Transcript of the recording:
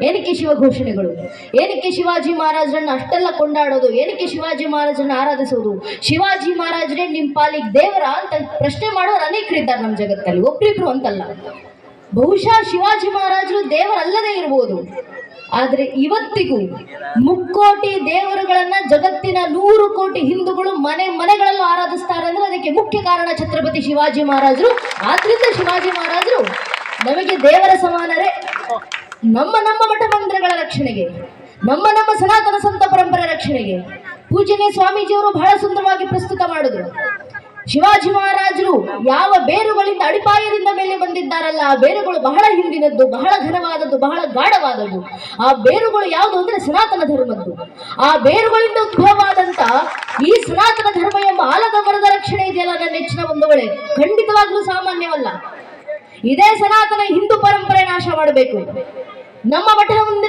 ಏನಕ್ಕೆ ಶಿವ ಘೋಷಣೆಗಳು? ಏನಕ್ಕೆ ಶಿವಾಜಿ ಮಹಾರಾಜರನ್ನ ಅಷ್ಟೆಲ್ಲ ಕೊಂಡಾಡೋದು? ಏನಕ್ಕೆ ಶಿವಾಜಿ ಮಹಾರಾಜರನ್ನ ಆರಾಧಿಸೋದು? ಶಿವಾಜಿ ಮಹಾರಾಜರೇ ನಿಮ್ಮ ಪಾಲಿಗೆ ದೇವರ ಅಂತ ಪ್ರಶ್ನೆ ಮಾಡೋರು ಅನೇಕರಿದ್ದಾರೆ ನಮ್ಮ ಜಗತ್ತಲ್ಲಿ, ಒಬ್ರಿಬ್ರು ಅಂತಲ್ಲ. ಬಹುಶಃ ಶಿವಾಜಿ ಮಹಾರಾಜರು ದೇವರಲ್ಲದೇ ಇರ್ಬೋದು, ಆದ್ರೆ ಇವತ್ತಿಗೂ ಮುಕ್ಕೋಟಿ ದೇವರುಗಳನ್ನ ಜಗತ್ತಿನ 100 ಕೋಟಿ ಹಿಂದೂಗಳು ಮನೆಗಳಲ್ಲೂ ಆರಾಧಿಸ್ತಾರೆ ಅಂದ್ರೆ ಅದಕ್ಕೆ ಮುಖ್ಯ ಕಾರಣ ಛತ್ರಪತಿ ಶಿವಾಜಿ ಮಹಾರಾಜರು. ಆದ್ರಿಂದ ಶಿವಾಜಿ ಮಹಾರಾಜರು ನಮಗೆ ದೇವರ ಸಮಾನರೇ. ನಮ್ಮ ಮಠ ಮಂದಿರಗಳ ರಕ್ಷಣೆಗೆ, ನಮ್ಮ ಸನಾತನ ಸಂತ ಪರಂಪರೆ ರಕ್ಷಣೆಗೆ ಪೂಜನೆ ಸ್ವಾಮೀಜಿಯವರು ಬಹಳ ಸುಂದರವಾಗಿ ಪ್ರಸ್ತುತ ಮಾಡಿದ್ರು. ಶಿವಾಜಿ ಮಹಾರಾಜರು ಯಾವ ಬೇರುಗಳಿಂದ ಅಡಿಪಾಯದಿಂದ ಮೇಲೆ ಬಂದಿದ್ದಾರಲ್ಲ, ಆ ಬೇರುಗಳು ಬಹಳ ಹಿಂದಿನದ್ದು, ಬಹಳ ಘನವಾದದ್ದು, ಬಹಳ ಗಾಢವಾದದ್ದು. ಆ ಬೇರುಗಳು ಯಾವುದು ಅಂದ್ರೆ ಸನಾತನ ಧರ್ಮದ್ದು. ಆ ಬೇರುಗಳಿಂದ ಉದ್ಭವವಾದಂತ ಈ ಸನಾತನ ಧರ್ಮ ಎಂಬ ಆಲದ ಮರದ ರಕ್ಷಣೆ ಇದೆಯಲ್ಲ ನನ್ನ ನೆಚ್ಚಿನ ಬಂಧುಗಳೇ, ಖಂಡಿತವಾಗ್ಲೂ ಸಾಮಾನ್ಯವಲ್ಲ. ಇದೇ ಸನಾತನ ಹಿಂದೂ ಪರಂಪರೆ ನಾಶ ಮಾಡಬೇಕು. ನಮ್ಮ ಮಠ ಮುಂದೆ